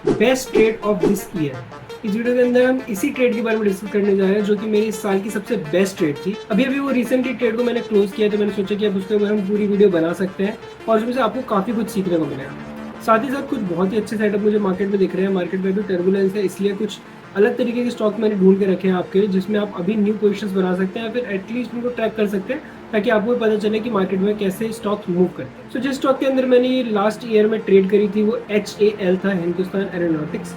Best trade off this year. इस video के अंदर हम इसी ट्रेड के बारे में डिस्कस करने जा रहे हैं जो कि मेरी इस साल की सबसे बेस्ट ट्रेड थी। अभी अभी वो रिसेंटली ट्रेड को मैंने क्लोज किया तो मैंने सोचा कि अब उसके ऊपर हम पूरी वीडियो बना सकते हैं और उसमें से आपको काफ़ी कुछ सीखने को मिलेगा। साथ ही साथ कुछ बहुत ही अच्छे सेटअप मुझे मार्केट में दिख रहे हैं। मार्केट में भी टर्बुलेंस है, इसलिए कुछ अलग तरीके के स्टॉक मैंने ढूंढ के रखे हैं आपके लिए, जिसमें आप अभी न्यू पोजिशंस बना सकते हैं या फिर एटलीस्ट उनको ट्रैक कर सकते हैं ताकि आपको पता चले कि मार्केट में कैसे स्टॉक्स मूव करते हैं। सो जिस स्टॉक के अंदर मैंने ये लास्ट ईयर में ट्रेड करी थी वो HAL था, हिंदुस्तान एरोनॉटिक्स।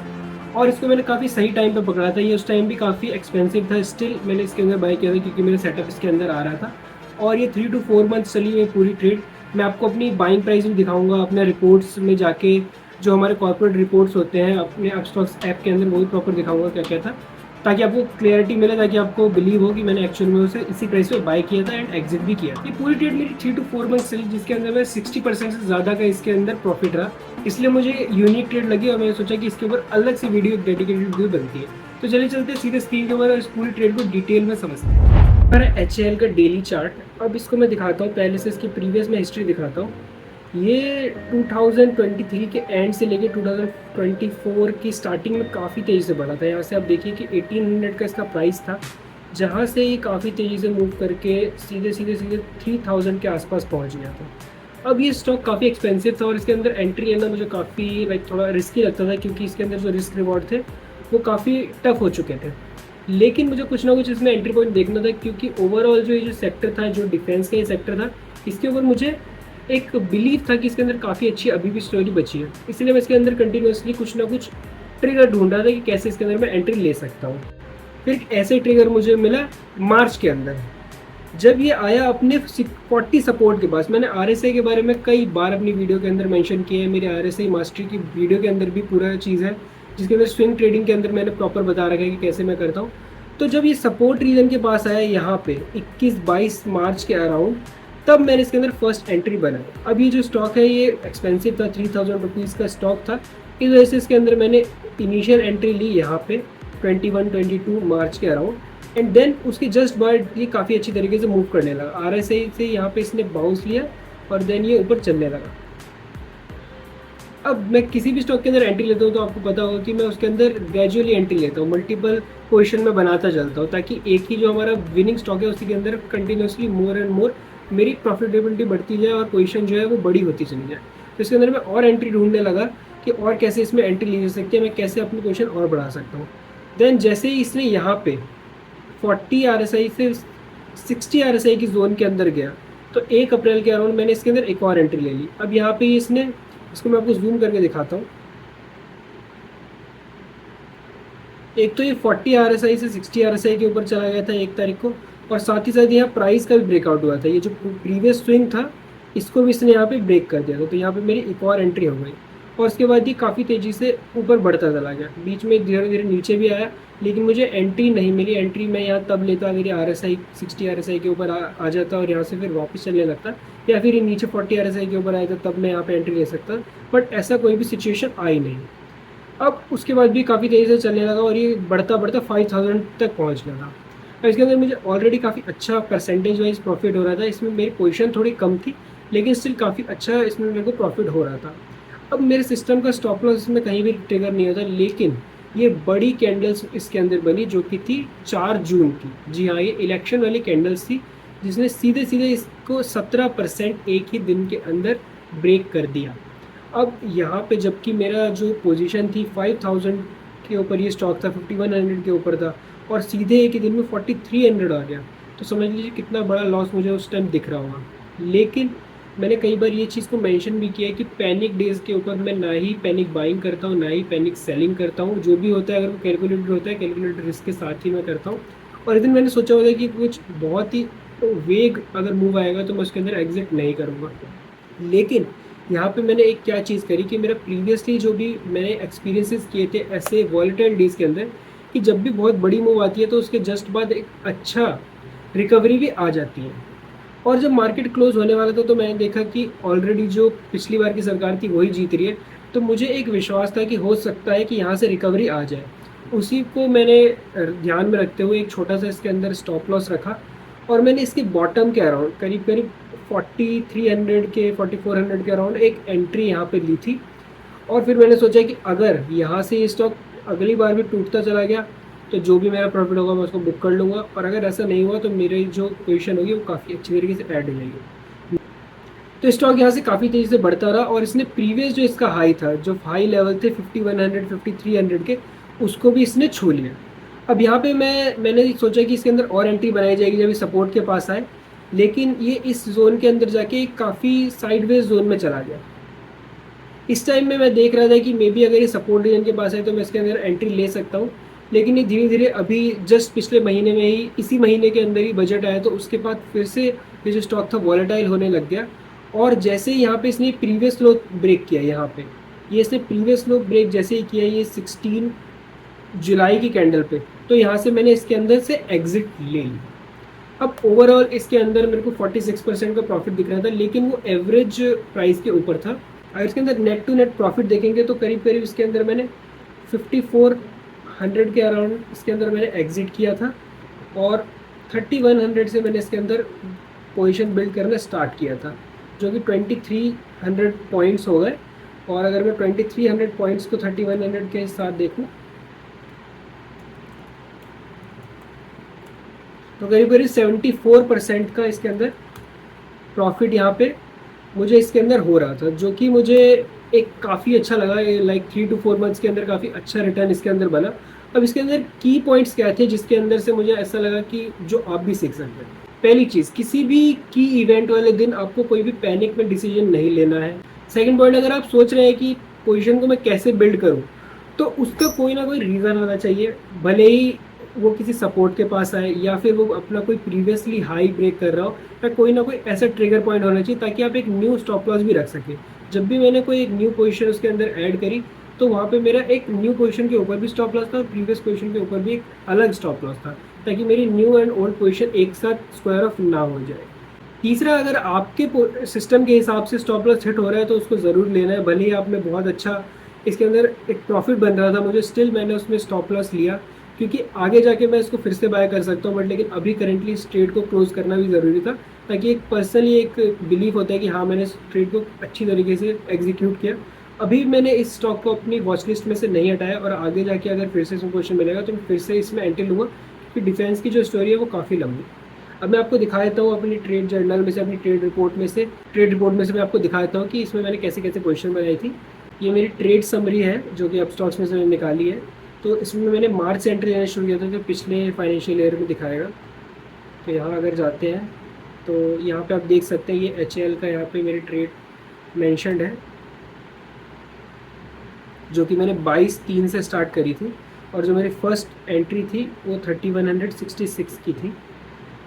और इसको मैंने काफ़ी सही टाइम पे पकड़ा था। ये उस टाइम भी काफ़ी एक्सपेंसिव था, स्टिल मैंने इसके अंदर बाय किया था क्योंकि मेरा सेटअप इसके अंदर आ रहा था। और ये 3 to 4 मंथ चली है पूरी ट्रेड। मैं आपको अपनी बाइंग प्राइस भी दिखाऊंगा, अपने रिपोर्ट्स में जाके जो हमारे कॉर्पोरेट रिपोर्ट्स होते हैं अपने अपस्टॉक्स ऐप के अंदर, वो भी प्रॉपर दिखाऊंगा क्या क्या था, ताकि आपको क्लियरिटी मिले, ताकि आपको बिलीव हो कि मैंने एक्चुअल में उसे इसी प्राइस पे बाय किया था एंड एग्जिट भी किया। ये पूरी ट्रेड मेरी 3 to 4 मंथ चली, जिसके अंदर मैं 60% से ज़्यादा का इसके अंदर प्रॉफिट रहा। इसलिए मुझे यूनिक ट्रेड लगी और मैंने सोचा कि इसके ऊपर अलग से वीडियो, डेडिकेटेड वीडियो बनती है। तो चलिए चलते हैं सीधे स्क्रीन के ऊपर और इस पूरी ट्रेड को डिटेल में समझते हैं। हमारा HAL का डेली चार्ट, अब इसको मैं दिखाता हूँ। पहले से इसकी प्रीवियस में हिस्ट्री दिखाता हूँ। ये 2023 के एंड से लेके 2024 की स्टार्टिंग में काफ़ी तेज़ी से बढ़ा था। यहाँ से आप देखिए कि 1800 का इसका प्राइस था, जहाँ से ये काफ़ी तेज़ी से मूव करके सीधे सीधे सीधे 3000 के आसपास पहुँच गया था। अब ये स्टॉक काफ़ी एक्सपेंसिव था और इसके अंदर एंट्री लेना मुझे काफ़ी थोड़ा रिस्की लगता था, क्योंकि इसके अंदर जो रिस्क रिवॉर्ड थे वो काफ़ी टफ हो चुके थे। लेकिन मुझे कुछ ना कुछ इसमें एंट्री पॉइंट देखना था, क्योंकि ओवरऑल जो ये जो सेक्टर था, जो डिफेंस का ये सेक्टर था, इसके ऊपर मुझे एक बिलीव था कि इसके अंदर काफ़ी अच्छी अभी भी स्टोरी बची है। इसलिए मैं इसके अंदर कंटिन्यूसली कुछ ना कुछ ट्रिगर ढूंढ रहा था कि कैसे इसके अंदर मैं एंट्री ले सकता हूँ। फिर एक ऐसे ट्रिगर मुझे मिला मार्च के अंदर, जब ये आया अपने 40 सपोर्ट के पास। मैंने RSI के बारे में कई बार अपनी वीडियो के अंदर मेंशन किया है। मेरे RSI मास्टरी की वीडियो के अंदर भी पूरा चीज़ है, जिसके अंदर स्विंग ट्रेडिंग के अंदर मैंने प्रॉपर बता रखा है कि कैसे मैं करता हूँ। तो जब ये सपोर्ट रीजन के पास आया यहाँ पे 21-22 मार्च के अराउंड, तब मैंने इसके अंदर फर्स्ट एंट्री बनाई। अब ये जो स्टॉक है ये एक्सपेंसिव था, 3000 रुपीज़ का स्टॉक था। इस वजह से इसके अंदर मैंने इनिशियल एंट्री ली यहाँ पे 21-22 मार्च के अराउंड। एंड देन उसके जस्ट बाद ये काफ़ी अच्छी तरीके से मूव करने लगा। RSI से यहाँ पे इसने बाउंस लिया और देन ये ऊपर चलने लगा। अब मैं किसी भी स्टॉक के अंदर एंट्री लेता हूँ तो आपको पता होगा कि मैं उसके अंदर ग्रेजुअली एंट्री लेता हूँ, मल्टीपल पोजीशन में बनाता चलता हूँ, ताकि एक ही जो हमारा विनिंग स्टॉक है उसी के अंदर कंटिन्यूसली मोर एंड मोर मेरी प्रॉफिटेबिलिटी बढ़ती जाए और पोजीशन जो है वो बड़ी होती चली जाए। तो इसके अंदर मैं और एंट्री ढूंढने लगा कि और कैसे इसमें एंट्री ली जा सकती है, मैं कैसे अपनी पोजीशन और बढ़ा सकता हूँ। देन जैसे ही इसने यहाँ पे 40 RSI से 60 RSI की जोन के अंदर गया, तो 1 अप्रैल के अराउंड मैंने इसके अंदर एक और एंट्री ले ली। अब यहाँ पे इसने, इसको मैं आपको जूम करके दिखाता हूँ। एक तो ये 40 RSI से 60 RSI के ऊपर चला गया था 1 तारीख को, और साथ ही साथ यहाँ प्राइस का भी ब्रेकआउट हुआ था। ये जो प्रीवियस स्विंग था इसको भी इसने यहाँ पे ब्रेक कर दिया था, तो यहाँ पे मेरी एक और एंट्री हो गई। और उसके बाद ये काफ़ी तेज़ी से ऊपर बढ़ता चला गया, बीच में धीरे धीरे नीचे भी आया, लेकिन मुझे एंट्री नहीं मिली। एंट्री मैं यहाँ तब लेता अगर ये RSI 60 RSI के ऊपर आ जाता और यहाँ से फिर वापस चलने लगता, या फिर ये नीचे 40 RSI के ऊपर आया था, तब मैं यहाँ पे एंट्री ले सकता। बट ऐसा कोई भी सिचुएशन आई नहीं। अब उसके बाद भी काफ़ी तेज़ी से चलने लगा और ये बढ़ता बढ़ता 5000 तक पहुँच गया था। और इसके अंदर मुझे ऑलरेडी काफ़ी अच्छा परसेंटेज वाइज प्रॉफिट हो रहा था। इसमें मेरी पोजीशन थोड़ी कम थी, लेकिन स्टिल काफ़ी अच्छा इसमें मेरे को प्रॉफिट हो रहा था। अब मेरे सिस्टम का स्टॉप लॉस इसमें कहीं भी ट्रिगर नहीं होता, लेकिन ये बड़ी कैंडल्स इसके अंदर बनी जो कि थी 4 जून की। जी हाँ, ये इलेक्शन वाली कैंडल्स थी, जिसने सीधे सीधे इसको 17% एक ही दिन के अंदर ब्रेक कर दिया। अब यहाँ पे जबकि मेरा जो पोजीशन थी 5000 के ऊपर ये स्टॉक था, 5100 के ऊपर था, और सीधे एक ही दिन में 4300 आ गया, तो समझ लीजिए कितना बड़ा लॉस मुझे उस टाइम दिख रहा होगा। लेकिन मैंने कई बार ये चीज़ को मेंशन भी किया है कि पैनिक डेज़ के ऊपर मैं ना ही पैनिक बाइंग करता हूँ ना ही पैनिक सेलिंग करता हूँ। जो भी होता है अगर वो कैलकुलेटेड होता है, कैलकुलेटेड रिस्क के साथ ही मैं करता हूँ। और इस दिन मैंने सोचा होता है कि कुछ बहुत ही वेग अगर मूव आएगा तो मैं उसके अंदर एग्जिट नहीं करूँगा। लेकिन यहाँ पे मैंने एक क्या चीज़ करी कि मेरा प्रीवियसली जो भी मैंने एक्सपीरियंसेस किए थे ऐसे वॉलेटाइल डेज़ के अंदर, कि जब भी बहुत बड़ी मूव आती है तो उसके जस्ट बाद एक अच्छा रिकवरी भी आ जाती है। और जब मार्केट क्लोज होने वाला था तो मैंने देखा कि ऑलरेडी जो पिछली बार की सरकार थी वही जीत रही है, तो मुझे एक विश्वास था कि हो सकता है कि यहाँ से रिकवरी आ जाए। उसी को मैंने ध्यान में रखते हुए एक छोटा सा इसके अंदर स्टॉप लॉस रखा, और मैंने इसके बॉटम के अराउंड करीब 4300 के 4400 के अराउंड एक एंट्री यहाँ पे ली थी। और फिर मैंने सोचा कि अगर यहाँ से ये स्टॉक अगली बार भी टूटता चला गया तो जो भी मेरा प्रॉफिट होगा मैं उसको बुक कर लूँगा, और अगर ऐसा नहीं हुआ तो मेरी जो पोजीशन होगी वो काफ़ी अच्छी तरीके से ऐड हो जाएगी। तो स्टॉक यहाँ से काफ़ी तेज़ी से बढ़ता रहा, और इसने प्रीवियस जो इसका हाई था, जो हाई लेवल थे 5100 5300 के, उसको भी इसने छू लिया। अब यहाँ पे मैंने सोचा कि इसके अंदर और एंट्री बनाई जाएगी जब ये सपोर्ट के पास आए, लेकिन ये इस जोन के अंदर जाके काफ़ी साइडवेज जोन में चला गया। इस टाइम में मैं देख रहा था कि मे बी अगर ये सपोर्ट रीजन के पास है तो मैं इसके अंदर एंट्री ले सकता हूँ, लेकिन ये धीरे धीरे अभी जस्ट पिछले महीने में ही, इसी महीने के अंदर ही बजट आया, तो उसके बाद फिर से ये जो स्टॉक था वॉलेटाइल होने लग गया। और जैसे ही यहाँ पे इसने प्रीवियस लो ब्रेक किया, यहाँ पे ये इसने प्रीवियस लो ब्रेक जैसे ही किया, ये 16 जुलाई की कैंडल पे, तो यहाँ से मैंने इसके अंदर से एग्जिट ले ली। अब ओवरऑल इसके अंदर मेरे को 46% का प्रॉफिट दिख रहा था, लेकिन वो एवरेज प्राइस के ऊपर था। अगर इसके अंदर नेट टू नेट प्रॉफिट देखेंगे तो करीब करीब इसके अंदर मैंने 5400 के अराउंड इसके अंदर मैंने एग्जिट किया था, और 3100 से मैंने इसके अंदर पोजीशन बिल्ड करना स्टार्ट किया था, जो कि 2300 पॉइंट्स हो गए। और अगर मैं 2300 पॉइंट्स को 3100 के साथ देखूं तो करीब करीब 74% का इसके अंदर प्रॉफिट यहाँ पे मुझे इसके अंदर हो रहा था, जो कि मुझे एक काफ़ी अच्छा लगा। लाइक 3 to 4 मंथ्स के अंदर काफ़ी अच्छा रिटर्न इसके अंदर बना। अब इसके अंदर की पॉइंट्स क्या थे जिसके अंदर से मुझे ऐसा लगा कि जो आप भी सीख सकते हैं। पहली चीज़, किसी भी की इवेंट वाले दिन आपको कोई भी पैनिक में डिसीजन नहीं लेना है। सेकंड पॉइंट, अगर आप सोच रहे हैं कि पोजीशन को मैं कैसे बिल्ड करूं, तो उसका कोई ना कोई रीज़न होना चाहिए, भले ही वो किसी सपोर्ट के पास आए या फिर वो अपना कोई प्रीवियसली हाई ब्रेक कर रहा हो, या कोई ना कोई ऐसा ट्रिगर पॉइंट होना चाहिए ताकि आप एक न्यू स्टॉप लॉस भी रख सकें। जब भी मैंने कोई एक न्यू पोजीशन उसके अंदर ऐड करी तो वहाँ पे मेरा एक न्यू पोजीशन के ऊपर भी स्टॉप लॉस था और प्रीवियस पोजीशन के ऊपर भी एक अलग स्टॉप लॉस था, ताकि मेरी न्यू एंड ओल्ड पोजीशन एक साथ स्क्वायर ऑफ ना हो जाए। तीसरा, अगर आपके सिस्टम के हिसाब से स्टॉप लॉस हिट हो रहा है तो उसको ज़रूर लेना है। भले ही आपने बहुत अच्छा इसके अंदर एक प्रॉफिट बन रहा था मुझे, स्टिल मैंने उसमें स्टॉप लॉस लिया, क्योंकि आगे जाके मैं इसको फिर से बाय कर सकता हूँ, बट लेकिन अभी करेंटली इस ट्रेड को क्लोज करना भी ज़रूरी था, ताकि एक पर्सनली एक बिलीफ होता है कि हाँ मैंने इस ट्रेड को अच्छी तरीके से एग्जीक्यूट किया। अभी मैंने इस स्टॉक को अपनी वॉच लिस्ट में से नहीं हटाया, और आगे जाके अगर फिर से इसमें क्वेश्चन मिलेगा तो मैं फिर से इसमें एंट्री लूँगा, क्योंकि डिफेंस की जो स्टोरी है वो काफ़ी लंबी। अब मैं आपको दिखा देता हूँ अपनी ट्रेड जर्नल में से, अपनी ट्रेड रिपोर्ट में से मैं आपको दिखा देता हूँ कि इसमें मैंने कैसे कैसे पोजीशन बनाई थी। ये मेरी ट्रेड समरी है जो कि अब स्टॉक्स में से मैंने निकाली है। तो इसमें मैंने मार्च से एंट्री लेना शुरू किया था, जो पिछले फाइनेंशियल ईयर में दिखाएगा। तो यहाँ अगर जाते हैं तो यहाँ पे आप देख सकते हैं ये HL का यहाँ पे मेरी ट्रेड मेंशन्ड है, जो कि मैंने 22/3 से स्टार्ट करी थी, और जो मेरी फर्स्ट एंट्री थी वो 3166 की थी।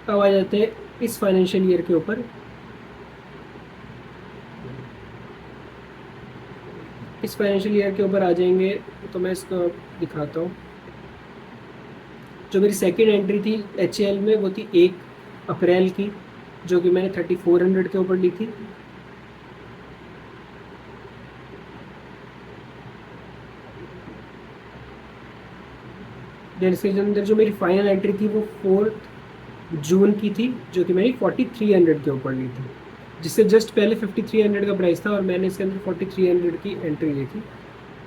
अब आ जाते हैं इस फाइनेंशियल ईयर के ऊपर। इस फाइनेंशियल ईयर के ऊपर आ जाएंगे तो मैं इसको दिखाता हूँ। जो मेरी सेकंड एंट्री थी HL में वो थी 1 अप्रैल की, जो कि मैंने 3400 के ऊपर ली थी। देन इसके अंदर जो मेरी फाइनल एंट्री थी वो 4 जून की थी, जो कि मैंने 4300 के ऊपर ली थी, जिससे जस्ट पहले 5300 का प्राइस था और मैंने इसके अंदर 4300 की एंट्री ली थी।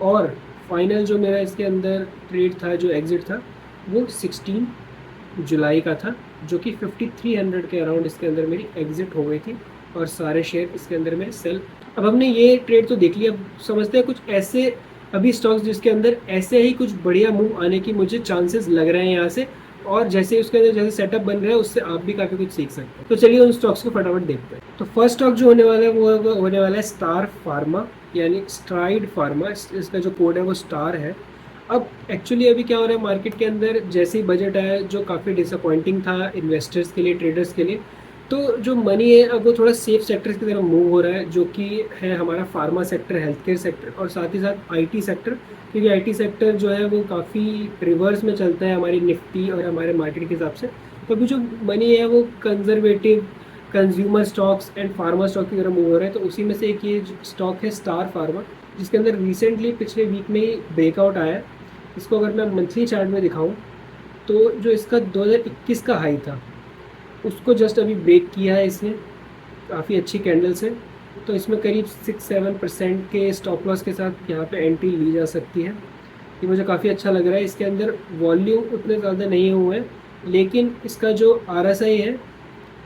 और फाइनल जो मेरा इसके अंदर ट्रेड था, जो एग्ज़िट था, वो 16 जुलाई का था, जो कि 5300 के अराउंड इसके अंदर मेरी एग्ज़िट हो गई थी, और सारे शेयर इसके अंदर मेरे सेल। अब हमने ये ट्रेड तो देख लिया, अब समझते हैं कुछ ऐसे अभी स्टॉक्स जिसके अंदर ऐसे ही कुछ बढ़िया मूव आने की मुझे चांसेस लग रहे हैं यहाँ से, और जैसे उसके अंदर जैसे सेटअप बन रहा है उससे आप भी काफ़ी कुछ सीख सकते हैं। तो चलिए उन स्टॉक्स को फटाफट देखते हैं। तो फर्स्ट स्टॉक जो होने वाला है वो होने वाला है स्टार फार्मा, यानी स्ट्राइड फार्मा। इसका जो कोड है वो स्टार है। अब एक्चुअली अभी क्या हो रहा है मार्केट के अंदर, जैसे ही बजट आया जो काफ़ी डिसअपॉइंटिंग था इन्वेस्टर्स के लिए, ट्रेडर्स के लिए, तो जो मनी है अब वो थोड़ा सेफ सेक्टर्स की तरफ मूव हो रहा है, जो कि है हमारा pharma sector, health care sector, और साथ ही साथ IT सेक्टर, क्योंकि IT सेक्टर जो है वो काफ़ी रिवर्स में चलता है हमारी निफ्टी और हमारे मार्केट के हिसाब से। तो अभी जो मनी है वो conservative consumer stocks and pharma stock की तरफ मूव हो रहा है। तो उसी में से एक ये स्टॉक है स्टार फार्मा, जिसके अंदर रिसेंटली पिछले वीक में ही ब्रेकआउट आया है। इसको अगर मैं मंथली चार्ट में दिखाऊँ तो जो इसका 2021 का हाई था उसको जस्ट अभी ब्रेक किया है इसने, काफ़ी अच्छी कैंडल से। तो इसमें करीब 6-7% के स्टॉप लॉस के साथ यहाँ पे एंट्री ली जा सकती है। ये मुझे काफ़ी अच्छा लग रहा है। इसके अंदर वॉल्यूम उतने ज़्यादा नहीं हुए हैं, लेकिन इसका जो RSI है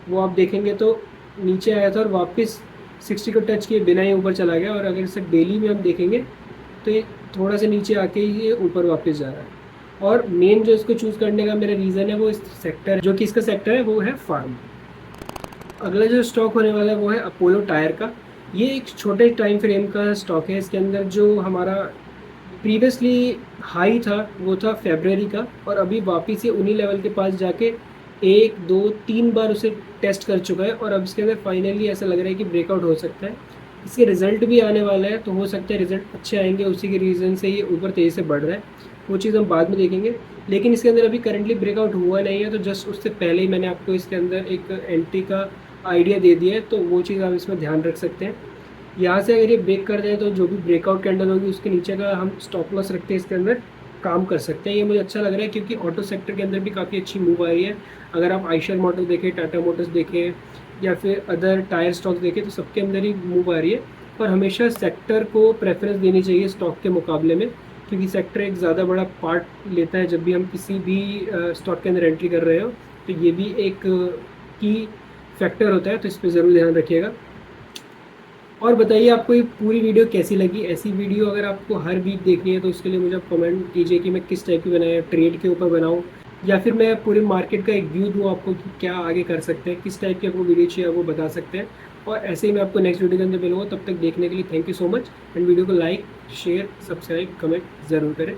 वो आप देखेंगे तो नीचे आया था और वापस 60 को टच किए बिना ही ऊपर चला गया। और अगर इसे डेली में हम देखेंगे तो ये थोड़ा सा नीचे आके ही ये ऊपर वापस जा रहा है। और मेन जो इसको चूज़ करने का मेरा रीज़न है वो इस सेक्टर, जो कि इसका सेक्टर है वो है फार्म। अगला जो स्टॉक होने वाला है वो है अपोलो टायर का। ये एक छोटे टाइम फ्रेम का स्टॉक है। इसके अंदर जो हमारा प्रीवियसली हाई था वो था फेब्रवरी का, और अभी वापस से उन्हीं लेवल के पास जाके 1 2 3 बार उसे टेस्ट कर चुका है। और अब इसके अंदर फाइनली ऐसा लग रहा है कि ब्रेकआउट हो सकता है। इसके रिजल्ट भी आने वाला है, तो हो सकता है रिजल्ट अच्छे आएंगे, उसी के रीज़न से ये ऊपर तेज़ी से बढ़ रहा है। वो चीज़ हम बाद में देखेंगे। लेकिन इसके अंदर अभी करंटली ब्रेकआउट हुआ नहीं है, तो जस्ट उससे पहले ही मैंने आपको इसके अंदर एक एंट्री का आइडिया दे दिया है, तो वो चीज़ आप इसमें ध्यान रख सकते हैं। यहाँ से अगर ये ब्रेक कर जाए तो जो भी ब्रेकआउट कैंडल होगी उसके नीचे का हम स्टॉप लॉस रखते हैं इसके अंदर काम कर सकते हैं। ये मुझे अच्छा लग रहा है क्योंकि ऑटो सेक्टर के अंदर भी काफ़ी अच्छी मूव आ रही है। अगर आप आइशर मोटर्स देखें, टाटा मोटर्स देखें या फिर अदर टायर स्टॉक्स देखें, तो सबके अंदर ही मूव आ रही है। और हमेशा सेक्टर को प्रेफरेंस देनी चाहिए स्टॉक के मुकाबले में, क्योंकि सेक्टर एक ज़्यादा बड़ा पार्ट लेता है जब भी हम किसी भी स्टॉक के अंदर एंट्री कर रहे हो। तो ये भी एक की फैक्टर होता है, तो इस पर ज़रूर ध्यान रखिएगा। और बताइए आपको ये पूरी वीडियो कैसी लगी। ऐसी वीडियो अगर आपको हर वीक देखनी है तो उसके लिए मुझे आप कमेंट कीजिए कि मैं किस टाइप की बनाया, ट्रेड के ऊपर बनाऊँ या फिर मैं पूरे मार्केट का एक व्यू दूँ आपको कि क्या आगे कर सकते हैं, किस टाइप की आपको वीडियो चाहिए वो बता सकते हैं। और ऐसे ही मैं आपको नेक्स्ट वीडियो के अंदर मिलूँगा। तब तक देखने के लिए thank you so much. And video को लाइक, शेयर, सब्सक्राइब, कमेंट ज़रूर करें।